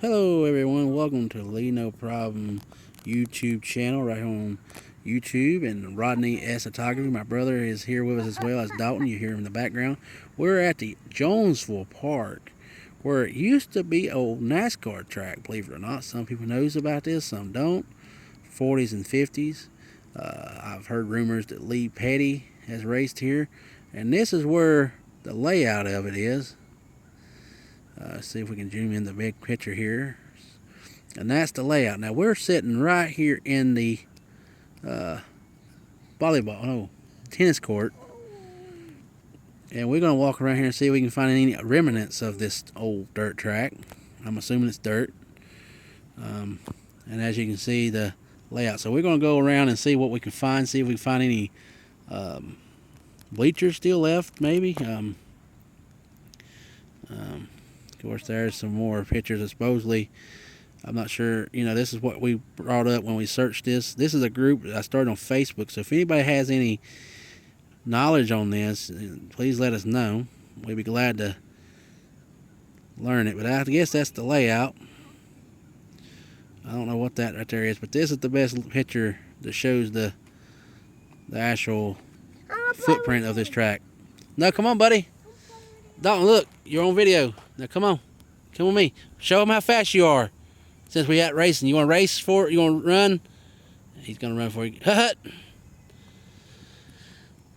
Hello everyone, welcome to Lee No Problem YouTube channel right here on YouTube, and Rodney S. Photography. My brother is here with us as well as Dalton. You hear him in the background. We're at the Jonesville Park where it used to be old NASCAR track, believe it or not. Some people knows about this, some don't. 40s and 50s. I've heard rumors that Lee Petty has raced here, and this is where the layout of it is. See if we can zoom in the big picture here. And that's the layout. Now we're sitting right here in the tennis court. And we're going to walk around here and see if we can find any remnants of this old dirt track. I'm assuming it's dirt. And as you can see, the layout. So we're going to go around and see what we can find. See if we can find any bleachers still left, maybe. Of course, there's some more pictures that supposedly, I'm not sure, this is what we brought up when we searched this. This is a group that I started on Facebook, so if anybody has any knowledge on this, please let us know. We'd be glad to learn it, but I guess that's the layout. I don't know what that right there is, but this is the best picture that shows the actual footprint of this track. No, come on, buddy. Dalton, look, you're on video. Now come on. Come with me. Show them how fast you are. Since we at racing. You want to race for it? You want to run? He's going to run for you. Hut!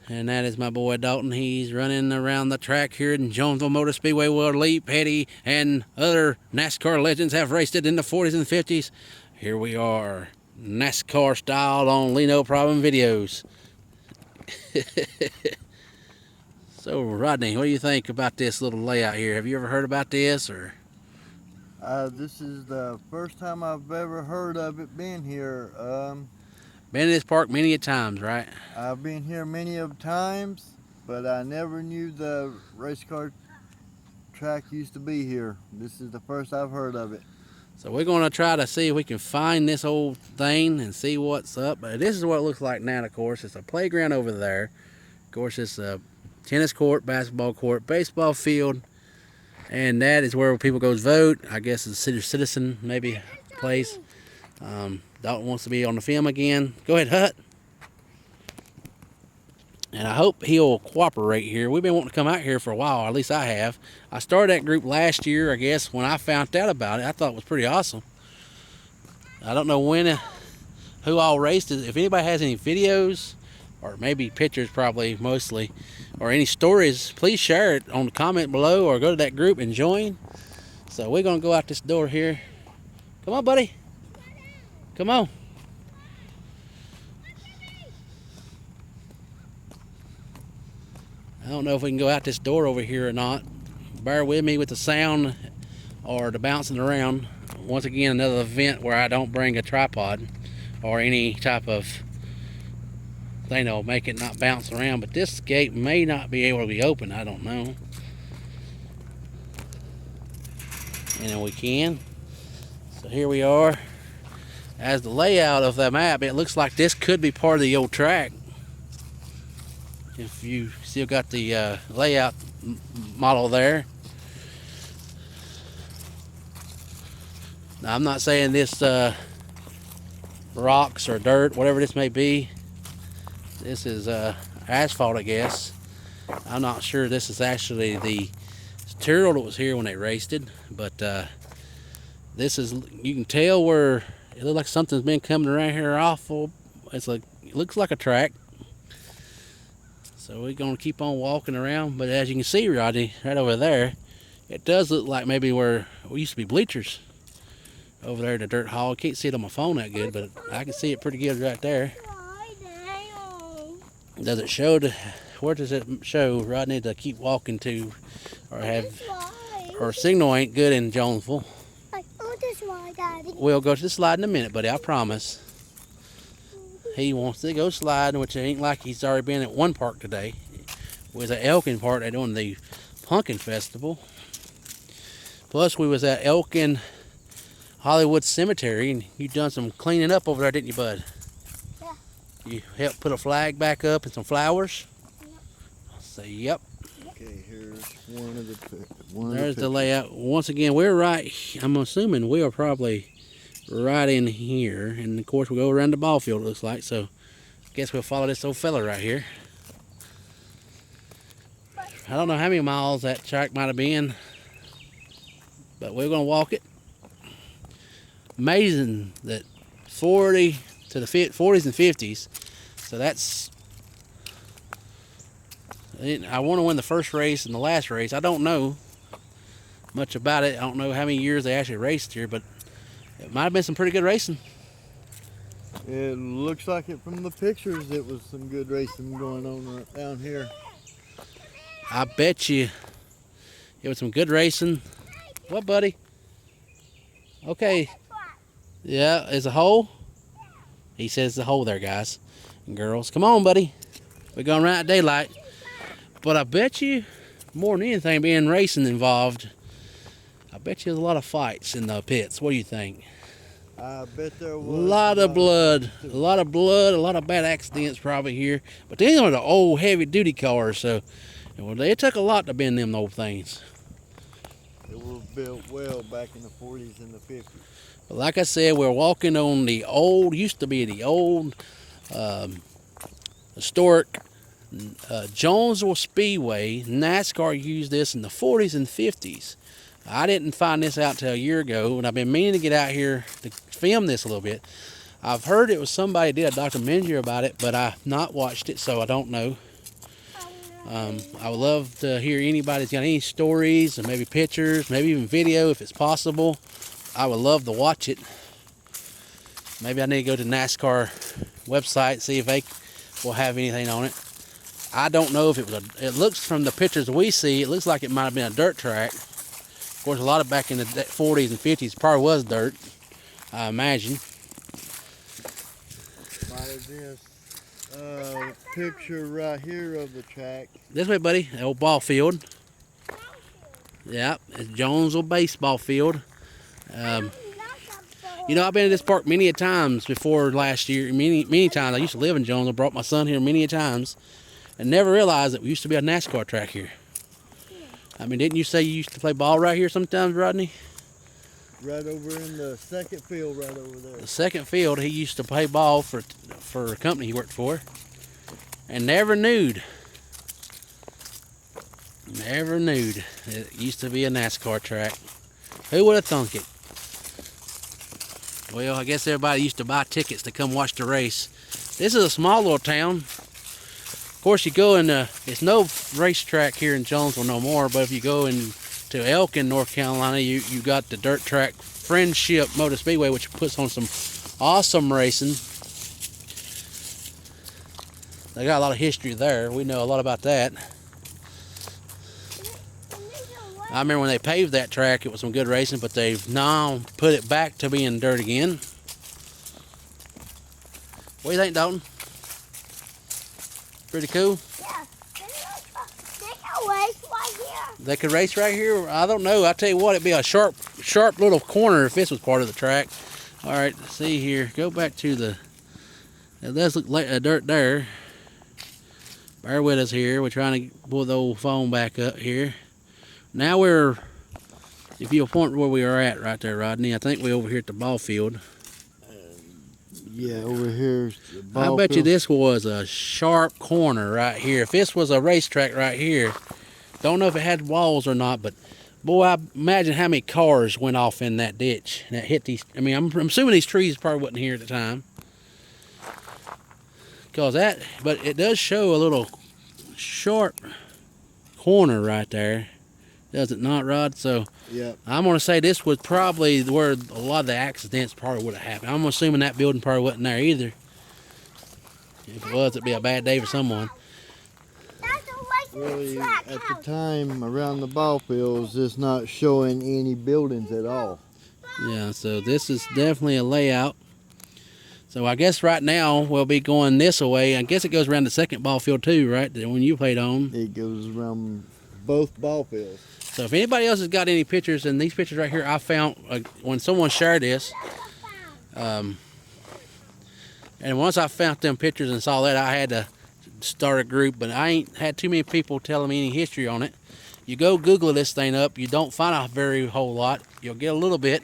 And that is my boy Dalton. He's running around the track here in Jonesville Motor Speedway where Lee Petty and other NASCAR legends have raced it in the 40s and 50s. Here we are, NASCAR style on Lee No Problem videos. So, Rodney, what do you think about this little layout here? Have you ever heard about this, or? This is the first time I've ever heard of it being here. Been in this park many a times, right? I've been here many of times, but I never knew the race car track used to be here. This is the first I've heard of it. So we're going to try to see if we can find this old thing and see what's up. But this is what it looks like now, of course. It's a playground over there. Of course, it's a tennis court, basketball court, baseball field, and that is where people go vote. I guess it's a city citizen maybe place. Dalton wants to be on the film again. Go ahead, Hut. And I hope he'll cooperate here. We've been wanting to come out here for a while, or at least I have. I started that group last year, I guess, when I found out about it. I thought it was pretty awesome. I don't know who all raced it. If anybody has any videos, or maybe pictures probably mostly, or any stories, please share it on the comment below or go to that group and join. So we're going to go out this door here. Come on, buddy. Come on. I don't know if we can go out this door over here or not. Bear with me with the sound or the bouncing around. Once again, another event where I don't bring a tripod or any type of thing that'll make it not bounce around. But this gate may not be able to be open. I don't know. And then we can. So here we are. As the layout of the map, it looks like this could be part of the old track. If you still got the layout model there. Now, I'm not saying this rocks or dirt, whatever this may be. This is asphalt, I guess. I'm not sure this is actually the material that was here when they raced it, but this is, you can tell where it looks like something's been coming around here awful. It looks like a track. So we're going to keep on walking around, but as you can see, Rodney, right over there, it does look like maybe where we used to be bleachers. Over there in the dirt hall. I can't see it on my phone that good, but I can see it pretty good right there. Does it show where does it show, Rodney, to keep walking to, or signal ain't good in Jonesville? We'll go to the slide in a minute, buddy, I promise. He wants to go sliding, which ain't like he's already been at one park today. We was at Elkin Park, they're doing the Pumpkin Festival. Plus, we was at Elkin Hollywood Cemetery, and you done some cleaning up over there, didn't you, bud? Yeah. You helped put a flag back up and some flowers? Say yep. Okay, here's one of the There's the layout. Once again, we're right. I'm assuming we are probably right in here, and of course we go around the ball field. It looks like so. I guess we'll follow this old fella right here. I don't know how many miles that track might have been, but we're gonna walk it. Amazing that 40 to the 40s and 50s. So that's. I want to win the first race and the last race. I don't know much about it. I don't know how many years they actually raced here, but it might have been some pretty good racing. It looks like it from the pictures. It was some good racing going on right down here. I bet you it was some good racing. What, buddy? Okay. Yeah, is a hole? He says the hole there, guys and girls. Come on, buddy. We're going right at daylight. But I bet you, more than anything, being racing involved, I bet you there's a lot of fights in the pits. What do you think? I bet there was. A lot of blood, a lot of bad accidents probably here. But these are the old heavy-duty cars, so it took a lot to bend them old things. They were built well back in the 40s and the 50s. But like I said, we're walking on the old, used to be the old historic Jonesville Speedway. NASCAR used this in the 40s and 50s. I didn't find this out till a year ago, and I've been meaning to get out here to film this a little bit. I've heard it was somebody did a documentary about it, but I've not watched it, so I don't know. I would love to hear anybody's got any stories and maybe pictures, maybe even video if it's possible. I would love to watch it. Maybe I need to go to NASCAR website, see if they will have anything on it. I don't know if it was it looks from the pictures we see, it looks like it might have been a dirt track. Of course, a lot of back in the 40s and 50s probably was dirt, I imagine. Might have been a picture right here of the track. This way, buddy, the old ball field. Yep, it's Jonesville baseball field. You know, I've been to this park many a times before last year. Many times. I used to live in Jonesville. Brought my son here many a times, and never realized that we used to be a NASCAR track here. I mean, didn't you say you used to play ball right here sometimes, Rodney? Right over in the second field, right over there. The second field, he used to play ball for a company he worked for, and never knew. Never knew it used to be a NASCAR track. Who would have thunk it? Well, I guess everybody used to buy tickets to come watch the race. This is a small little town. Of course, you go in, it's no racetrack here in Jonesville no more, but if you go into Elkin, North Carolina, you got the dirt track Friendship Motor Speedway, which puts on some awesome racing. They got a lot of history there. We know a lot about that. I remember when they paved that track, it was some good racing, but they've now put it back to being dirt again. What do you think, Dalton? Pretty cool? Yeah. They can race right here. They could race right here? I don't know. I tell you what, it'd be a sharp little corner if this was part of the track. All right, let's see here. Go back to the... It does look like dirt there. Bear with us here. We're trying to pull the old phone back up here. Now we're, if you'll point where we are at right there, Rodney, I think we're over here at the ball field. Yeah, over here's the ball I bet you field. this was a sharp corner right here. If this was a racetrack right here, don't know if it had walls or not, but boy, I imagine how many cars went off in that ditch that hit these. I mean, I'm assuming these trees probably wasn't here at the time. But it does show a little sharp corner right there. Does it not, Rod? So Yep. I'm going to say this was probably where a lot of the accidents probably would have happened. I'm assuming that building probably wasn't there either. If it was, it'd be a bad day for someone. That's a racing Really, track at the house. time around the ball fields, it's not showing any buildings at all. Yeah, so this is definitely a layout. So I guess right now we'll be going this way. I guess it goes around the second ball field too, right? The one you played on. It goes around both ball fields. So if anybody else has got any pictures, and these pictures right here I found when someone shared this. And once I found them pictures and saw that, I had to start a group, but I ain't had too many people telling me any history on it. You go Google this thing up, you don't find a very whole lot. You'll get a little bit.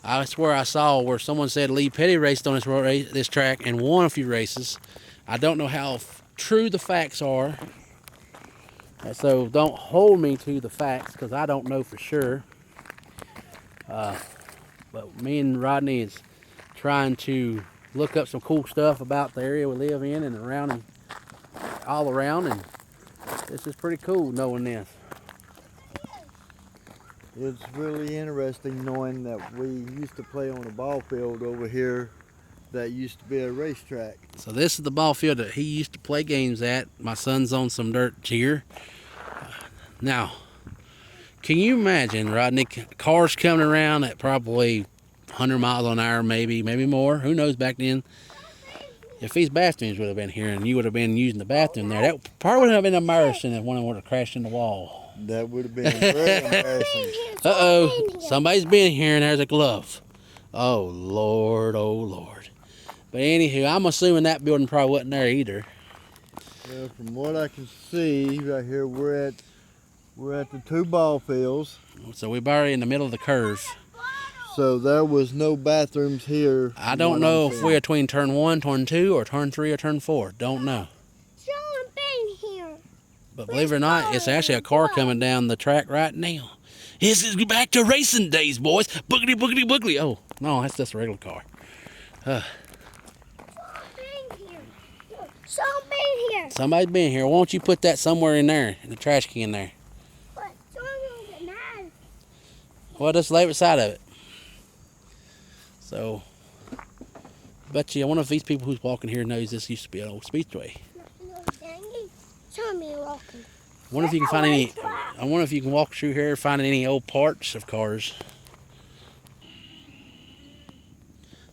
I swear I saw where someone said Lee Petty raced on this track and won a few races. I don't know how true the facts are, so don't hold me to the facts because I don't know for sure. But me and Rodney is trying to look up some cool stuff about the area we live in and around and all around, and this is pretty cool knowing this. It's really interesting knowing that we used to play on a ball field over here that used to be a racetrack. So this is the ball field that he used to play games at. My son's on some dirt here. Now, can you imagine, Rodney, cars coming around at probably 100 miles an hour, maybe more. Who knows back then? If these bathrooms would have been here and you would have been using the bathroom there, that probably would have been embarrassing if one would have crashed in the wall. That would have been very embarrassing. Uh-oh, somebody's been here and there's a glove. Oh, Lord, oh, Lord. But anywho, I'm assuming that building probably wasn't there either. Well, from what I can see right here, we're at the two ball fields. So we're already in the middle of the curve. So there was no bathrooms here. I don't know if we're between turn 1, turn 2, or turn 3, or turn 4. Don't know. Someone been here. But believe it or not, it's actually a car coming down the track right now. This is back to racing days, boys. Boogity, boogity, boogity. Oh, no, that's just a regular car. Someone been here. Somebody's been here. Why don't you put that somewhere in there, in the trash can there? But someone will get mad. Well, just lay beside of it. So, bet you, I wonder if these people who's walking here knows this used to be an old speedway. Show me walking. I wonder if you can find any. I wonder if you can walk through here and find any old parts of cars.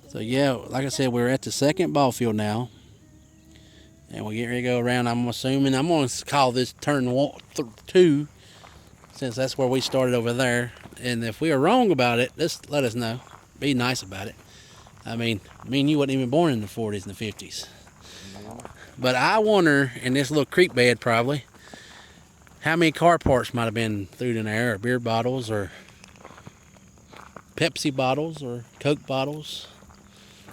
So yeah, like I said, we're at the second ball field now, and we get ready to go around. I'm assuming I'm going to call this turn 2, since that's where we started over there. And if we are wrong about it, just let us know. Be nice about it. I mean, me and you wasn't even born in the 40s and the 50s. But I wonder, in this little creek bed probably, how many car parts might have been through in there, or beer bottles, or Pepsi bottles, or Coke bottles.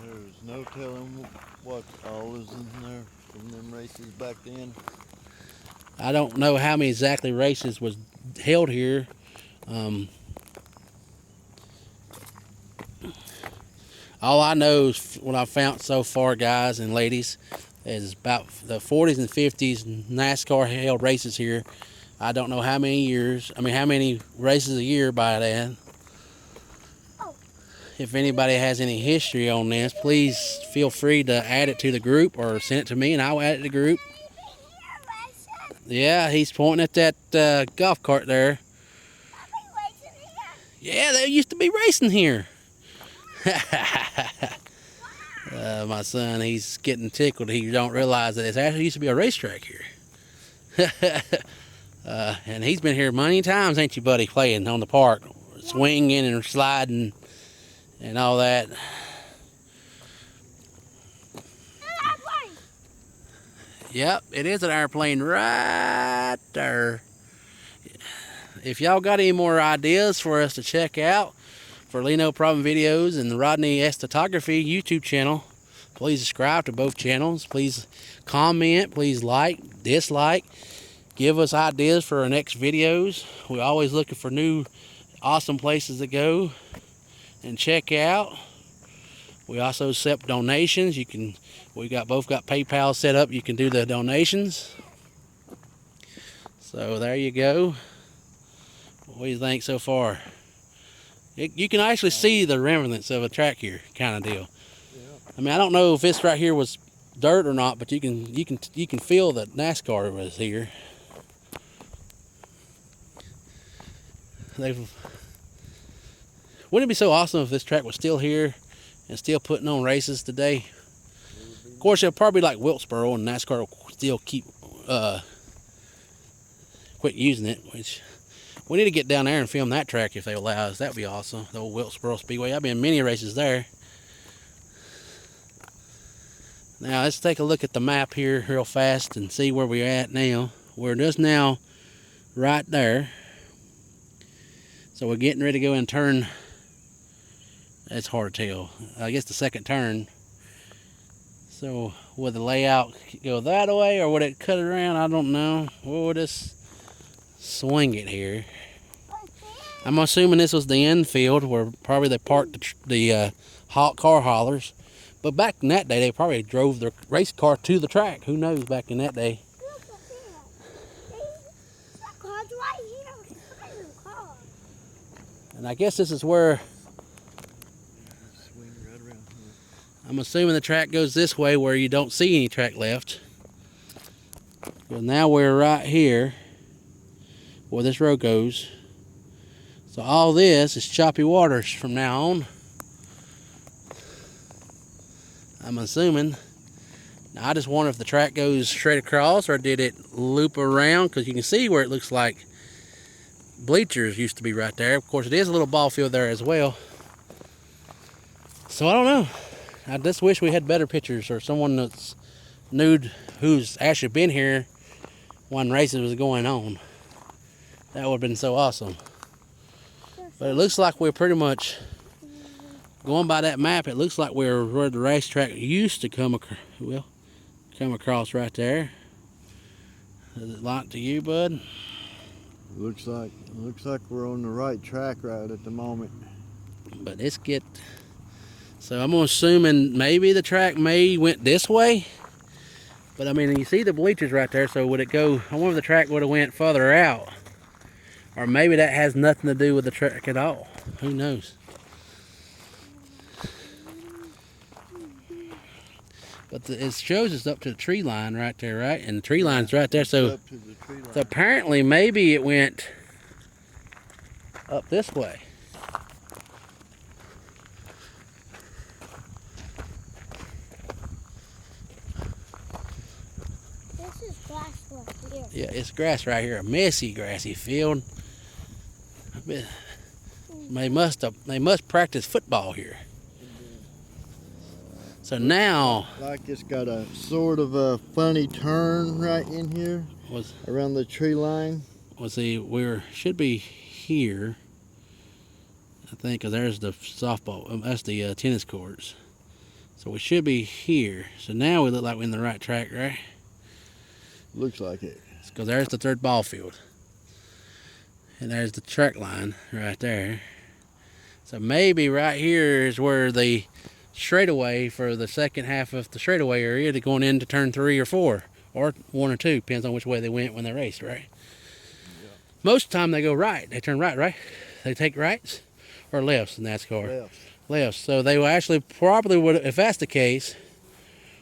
There's no telling what all is in there from them races back then. I don't know how many exactly races was held here. All I know is what I've found so far, guys and ladies, is about the 40s and 50s NASCAR held races here. I don't know how many years, how many races a year by then. If anybody has any history on this, please feel free to add it to the group or send it to me and I'll add it to the group. Yeah, he's pointing at that golf cart there. Yeah, they used to be racing here. My son, he's getting tickled. He don't realize that it actually used to be a racetrack here. And he's been here many times, ain't you, buddy, playing on the park, swinging and sliding and all that. Yep, it is an airplane right there. If y'all got any more ideas for us to check out for Lee No Problem videos and the Rodney S Photography YouTube channel, please subscribe to both channels. Please comment, please like, dislike. Give us ideas for our next videos. We're always looking for new awesome places to go and check out. We also accept donations. We both got PayPal set up. You can do the donations. So there you go. What do you think so far? You can actually see the remnants of a track here, kind of deal. I mean, I don't know if this right here was dirt or not, but you can feel that NASCAR was here. Wouldn't it be so awesome if this track was still here and still putting on races today? Of course, it'll probably be like Wilkesboro, and NASCAR will still quit using it, which we need to get down there and film that track if they allow us. That'd be awesome. The old Jonesville Speedway. I've been in many races there. Now let's take a look at the map here real fast and see where we're at now. We're just now right there. So we're getting ready to go and turn. It's hard to tell. I guess the second turn. So would the layout go that way or would it cut it around? I don't know. We'll just swing it here. I'm assuming this was the infield where probably they parked the car haulers. But back in that day, they probably drove their race car to the track. Who knows back in that day? Look at that car's right here. Car. And I guess this is where Swing right around here. I'm assuming the track goes this way where you don't see any track left. Well, now we're right here where this road goes. So all this is choppy waters from now on. I'm assuming. Now I just wonder if the track goes straight across or did it loop around, because you can see where it looks like bleachers used to be right there. Of course, it is a little ball field there as well. So I don't know. I just wish we had better pictures or someone that's who's actually been here when races was going on. That would have been so awesome. But it looks like we're pretty much going by that map. It looks like we're where the racetrack used to come across right there. Is it locked to you, bud? Looks like we're on the right track right at the moment. But so I'm assuming maybe the track went this way. But I mean, you see the bleachers right there, so would it go, I wonder if the track would have went further out. Or maybe that has nothing to do with the track at all. Who knows? But it shows us up to the tree line right there, right? And the tree line's right there, so, Up to the tree line. so apparently maybe it went up this way. This is grass right here. Yeah, it's grass right here, a messy grassy field. They must practice football here. So now Like it's got a sort of a funny turn right in here around the tree line. should be here. I think, 'cause there's the softball. That's the tennis courts. So we should be here. So now we look like we're in the right track, right? Looks like it. Because there's the third ball field. And there's the track line right there. So maybe right here is where the straightaway for the second half of the straightaway area, they're going into turn 3 or 4, or 1 or 2, depends on which way they went when they raced, right? Yeah. Most of the time they go right. They turn right, right? They take rights or lefts in NASCAR? Lefts. So they will actually probably would, if that's the case,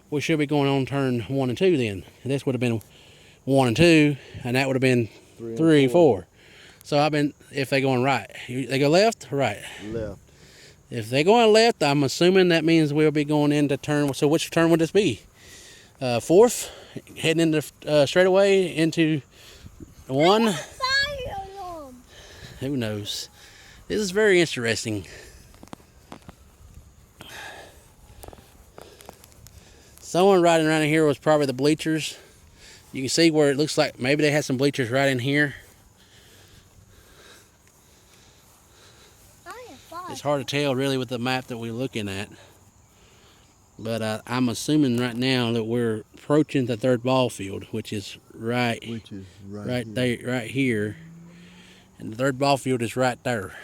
we should be going on turn 1 and 2 then. And this would have been 1 and 2, and that would have been 3 and 4. So if they going right, they go left or right? Left. If they're going left, I'm assuming that means we'll be going into turn. So which turn would this be? 4th, heading into straightaway into 1. Fire alarm. Who knows? This is very interesting. Someone riding around here was probably the bleachers. You can see where it looks like maybe they had some bleachers right in here. It's hard to tell really with the map that we're looking at. But I'm assuming right now that we're approaching the third ball field, which is right here. And the third ball field is right there.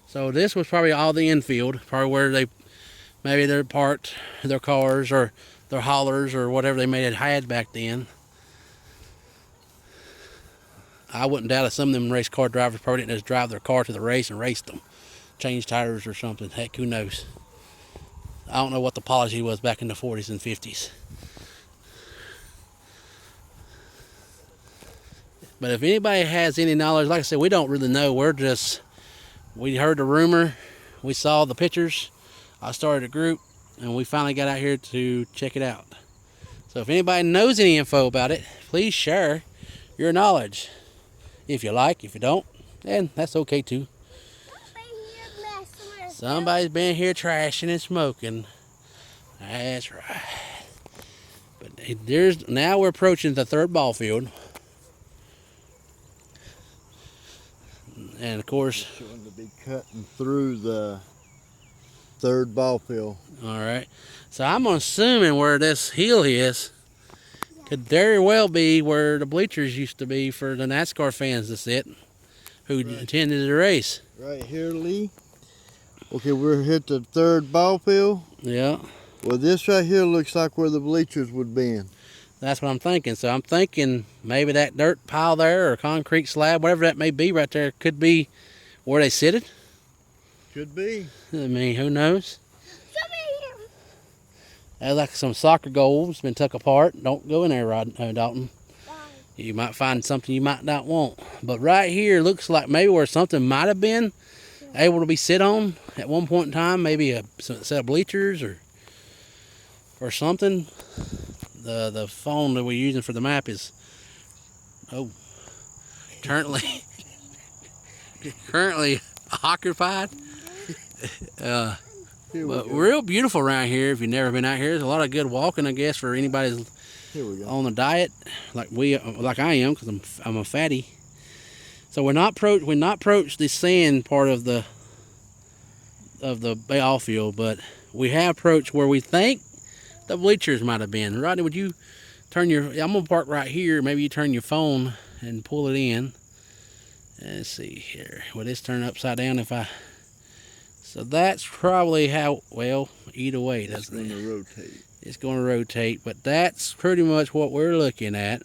So this was probably all the infield, probably where maybe they parked their cars or their haulers or whatever they may have had back then. I wouldn't doubt if some of them race car drivers probably didn't just drive their car to the race and race them. Change tires or something. Heck, who knows? I don't know what the policy was back in the 40s and 50s. But if anybody has any knowledge, like I said, we don't really know. We heard the rumor, we saw the pictures, I started a group, and we finally got out here to check it out. So if anybody knows any info about it, please share your knowledge. If you like, if you don't, then that's okay too. Somebody's been here trashing and smoking. That's right. Now we're approaching the third ball field. And of course, showing to be cutting through the third ball field. all right. So I'm assuming where this hill is could very well be where the bleachers used to be for the NASCAR fans to sit who attended the race. Right here, Lee. Okay, we're hit the third ball field. Yeah. Well, this right here looks like where the bleachers would be in. That's what I'm thinking. So I'm thinking maybe that dirt pile there or concrete slab, whatever that may be right there, could be where they sit it. Could be. I mean, who knows? Come here. That's like some soccer goals been took apart. Don't go in there, Dalton. Why? You might find something you might not want. But right here looks like maybe where something might have been able to be sit on at one point in time. Maybe a set of bleachers or something. The phone that we're using for the map is currently occupied. But real beautiful around here. If you've never been out here, there's a lot of good walking, I guess, for anybody who's on the diet like I am, because I'm a fatty. So we're not approached the sand part of the ball field, but we have approached where we think the bleachers might have been. Rodney, would you turn I'm gonna park right here. Maybe you turn your phone and pull it in. Let's see here. Will this turn upside down so that's probably how, well, either way, doesn't it? It's going to rotate. It's going to rotate, but that's pretty much what we're looking at.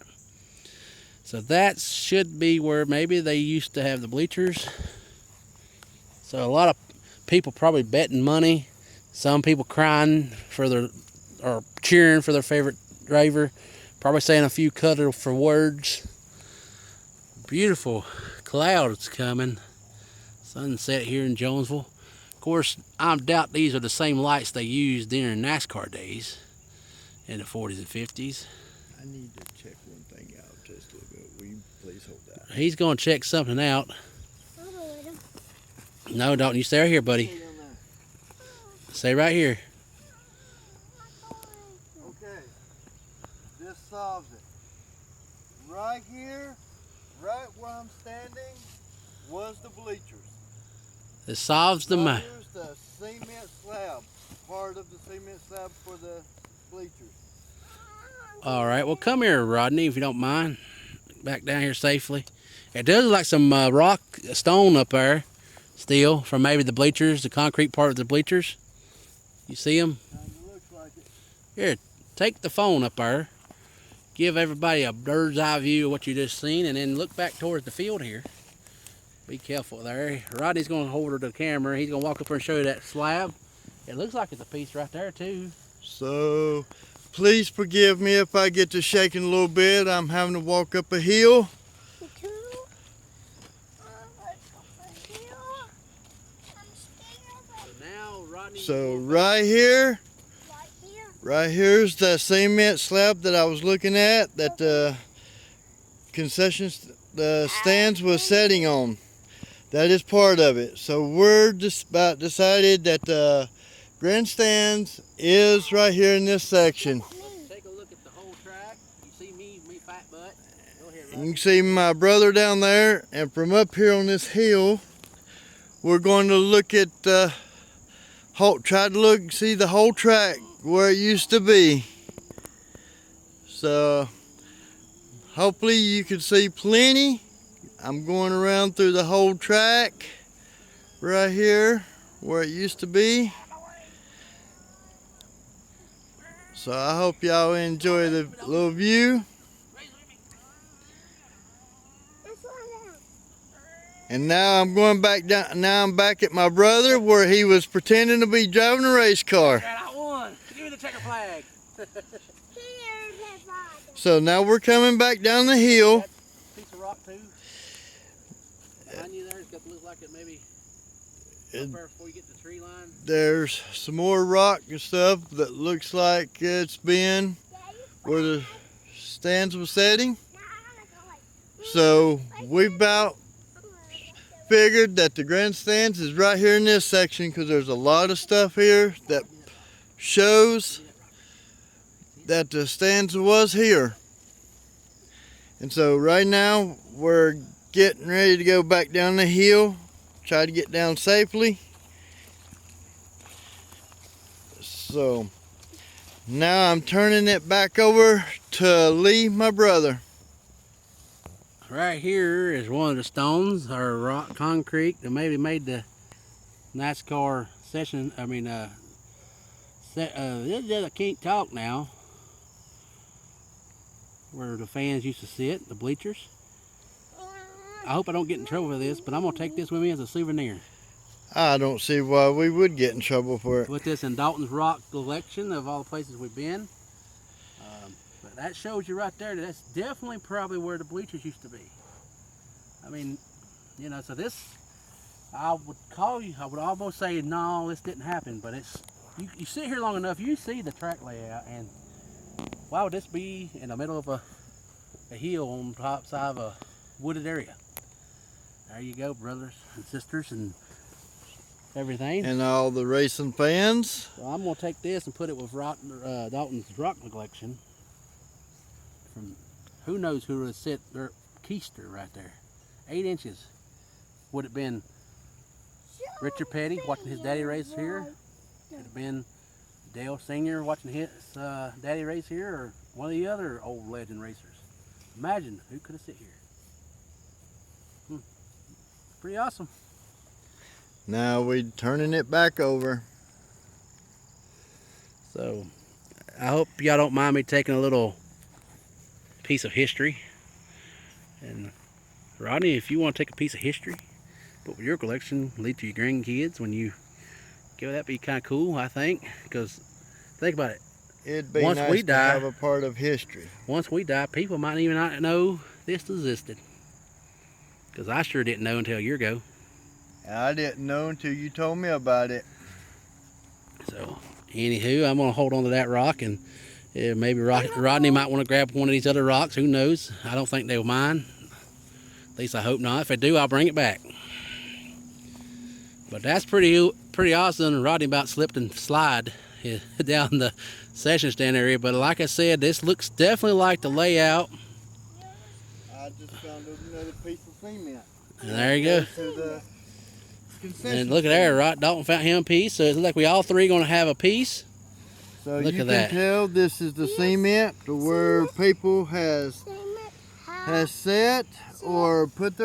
So that should be where maybe they used to have the bleachers. So a lot of people probably betting money. Some people crying or cheering for their favorite driver. Probably saying a few colorful words. Beautiful clouds coming. Sunset here in Jonesville. Of course, I doubt these are the same lights they used during NASCAR days in the 40s and 50s. I need to check one thing out just a little bit. Will you please hold that? He's going to check something out. I'll go with him. No, don't you stay right here, buddy. Stay right here. Okay, this solves it. Right here, right where I'm standing, was the bleachers. It solves the matter. Here's the cement slab, part of the cement slab for the bleachers. All right, well, come here, Rodney, if you don't mind. Back down here safely. It does look like some stone up there, still, from maybe the bleachers, the concrete part of the bleachers. You see them? Kinda looks like it. Here, take the phone up there. Give everybody a bird's eye view of what you just seen, and then look back towards the field here. Be careful there. Rodney's going to hold her to the camera. He's going to walk up there and show you that slab. It looks like it's a piece right there, too. So, please forgive me if I get to shaking a little bit. I'm having to walk up a hill. Me too. Let's go for the hill. I'm scared. Now, Rodney. So, right here, right here's the cement slab that I was looking at that the the stands was setting on. That is part of it. So we're just about decided that the grandstands is right here in this section. Take a look at the whole track. You see me fat butt. Go ahead, You can see my brother down there, and from up here on this hill, we're going to look at see the whole track where it used to be. So hopefully you can see plenty. I'm going around through the whole track right here where it used to be. So I hope y'all enjoy the little view. And now I'm going back down. Now I'm back at my brother where he was pretending to be driving a race car. I won. Give me the checker flag. So now we're coming back down the hill. Piece of rock too. Behind you there, it looks like it maybe up there before you get to the tree line. There's some more rock and stuff that looks like it's been where the stands were setting. So we about figured that the grandstands is right here in this section because there's a lot of stuff here that shows that the stanza was here. And so right now we're getting ready to go back down the hill, try to get down safely. So now I'm turning it back over to Lee, my brother. Right here is one of the stones or rock concrete that maybe made the NASCAR session. I can't talk now. Where the fans used to sit, the bleachers. I hope I don't get in trouble for this, but I'm gonna take this with me as a souvenir. I don't see why we would get in trouble for it. Put this in Dalton's rock collection of all the places we've been. But that shows you right there that that's definitely probably where the bleachers used to be. I mean, you know, so this, I would almost say, no, this didn't happen, but it's, you sit here long enough, you see the track layout, and why would this be in the middle of a hill on the top side of a wooded area? There you go, brothers and sisters and everything. And all the racing fans. So I'm gonna take this and put it with Dalton's rock collection. From who knows who would sit their keister right there. 8 inches. Would it have been Richard Petty watching his daddy race here? Could have been Dale Sr. watching his daddy race here, or one of the other old legend racers. Imagine who could have sit here. Pretty awesome. Now we're turning it back over. So I hope y'all don't mind me taking a little piece of history. And Rodney, if you want to take a piece of history, put with your collection, leave to your grandkids when you go, that'd be kind of cool, I think. Because think about it. It'd be Once nice we to die, have a part of history. Once we die, people might even not know this existed. Because I sure didn't know until a year ago. I didn't know until you told me about it. So, anywho, I'm going to hold on to that rock, and maybe Rodney might want to grab one of these other rocks. Who knows? I don't think they'll mind. At least I hope not. If they do, I'll bring it back. But that's pretty awesome. Rodney about slipped and slide down the session stand area. But like I said, this looks definitely like the layout. I just found another piece of cement. And there you go. And look at there, right? Dalton found him a piece. So it looks like we all three going to have a piece. So look you at can that. tell this is the cement to where people has set or put their